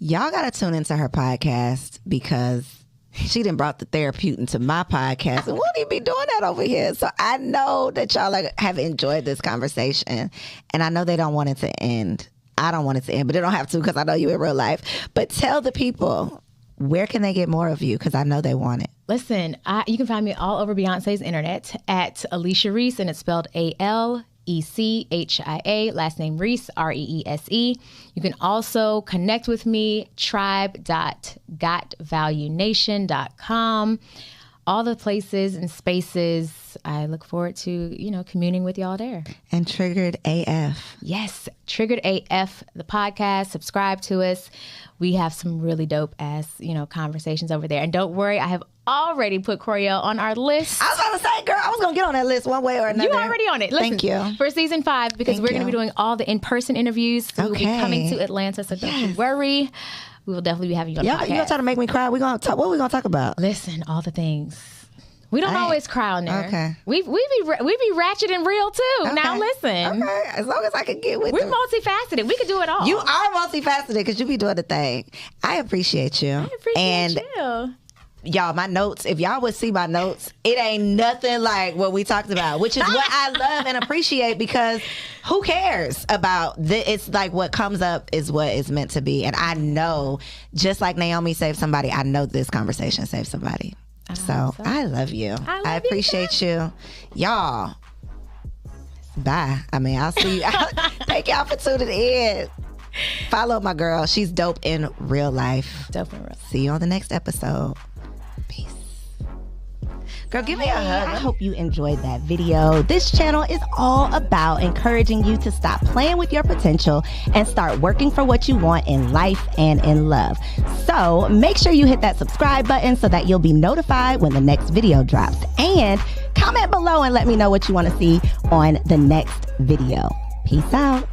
Y'all got to tune into her podcast because she done brought the therapeutic into my podcast. And won't he be doing that over here? So I know that y'all have enjoyed this conversation. And I know they don't want it to end. I don't want it to end, but they don't have to because I know you in real life. But tell the people, where can they get more of you? Because I know they want it. Listen, you can find me all over Beyonce's internet at Alicia Reese, and it's spelled Alechia, last name Reese, Reese. You can also connect with me, tribe.gotvaluenation.com. All the places and spaces. I look forward to, communing with y'all there. And Triggered AF. Yes, Triggered AF, the podcast. Subscribe to us. We have some really dope ass, conversations over there. And don't worry, I have already put Koereyelle on our list. I was about to say, girl, I was going to get on that list one way or another. You're already on it. Listen, thank you. For season 5, because we're going to be doing all the in-person interviews. So we'll be coming to Atlanta, so don't you worry. We will definitely be having you on the podcast. You going to try to make me cry? What are we going to talk about? Listen, all the things. We don't always cry on there. Okay. We be ratchet and real too. Okay. Now listen. Okay. As long as I can get with We're multifaceted. We can do it all. You are multifaceted because you be doing the thing. I appreciate you. I appreciate you. Y'all, my notes, if y'all would see my notes, it ain't nothing like what we talked about, which is what I love and appreciate, because who cares about it's like what comes up is what is meant to be. And I know, just like Naomi saved somebody, I know this conversation saved somebody. So I love you. I appreciate you. Y'all, bye. I'll see you. Thank y'all for tuning in. Follow my girl. She's dope in real life. Dope in real life. See you on the next episode. Peace. Girl, give me a hug. I hope you enjoyed that video. This channel is all about encouraging you to stop playing with your potential and start working for what you want in life and in love. So make sure you hit that subscribe button so that you'll be notified when the next video drops. And comment below and let me know what you want to see on the next video. Peace out.